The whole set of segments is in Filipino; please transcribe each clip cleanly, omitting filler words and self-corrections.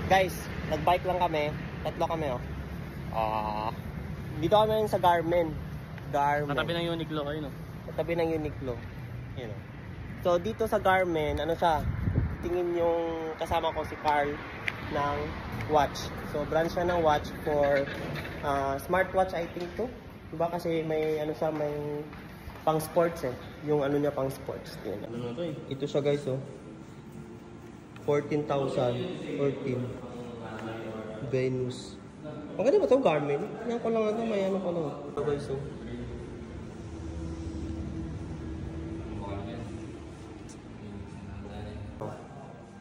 Guys, nag-bike lang kami. Tatlo kami, oh. Dito kami sa Garmin. Katabi ng Uniqlo kayo, no? Katabi ng Uniqlo. Yun, oh. So, dito sa Garmin, ano siya? Tingin yung kasama ko si Carl ng watch. So, brand siya ng watch for smartwatch, I think to. Diba kasi may, ano siya, may pang sports eh. Yung ano niya pang sports. Yun. Ano to eh? Ito siya guys, oh. 14,000. 14. Venus. Maganda ba itong Garmin? Yan ko lang ito. May ano ko lang. Ito guys, oh.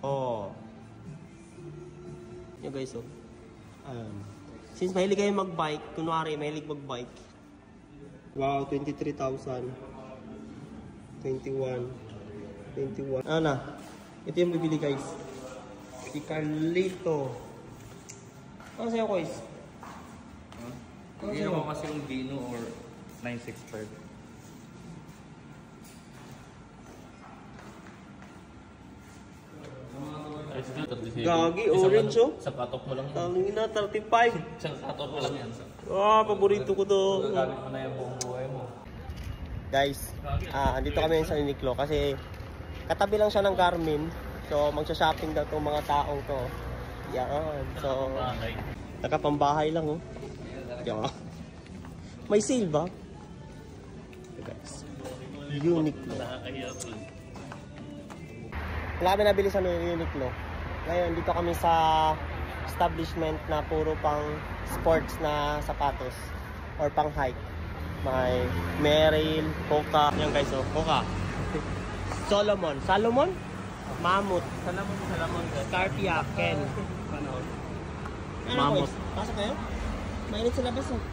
Oh. Yan guys, oh. Since mahilig kayo mag-bike, kunwari mahilig mag-bike. Wow, 23,000. 21. Ano na? Ito yung bibili guys. Si Carlito. Ano sa'yo, guys? Hindi naman kasi yung Vino or 965. Gagi, orange, oh. Sa patok mo lang. Tangin na, 35. Sa patok mo lang yan. Paborito ko to. Gagamit mo na yung buong buhay mo. Guys, andito kami sa Uniqlo kasi katabi lang siya ng Garmin. So, magsha-shopping daw itong mga taong to. Yan. So, nakapambahay lang, oh. Yan. May sale ba? Guys, Uniqlo. Wala kami nabili sa Uniqlo. Ngayon, dito kami sa establishment na puro pang sports na sapatos or pang hike. May Merrell, Hoka. Yan guys, oh. Hoka. Salomon. Mammoth. Salamon. Scarpia, Ken. Ano? Mammoth. Pasok kayo? Mainit sa labas, oh.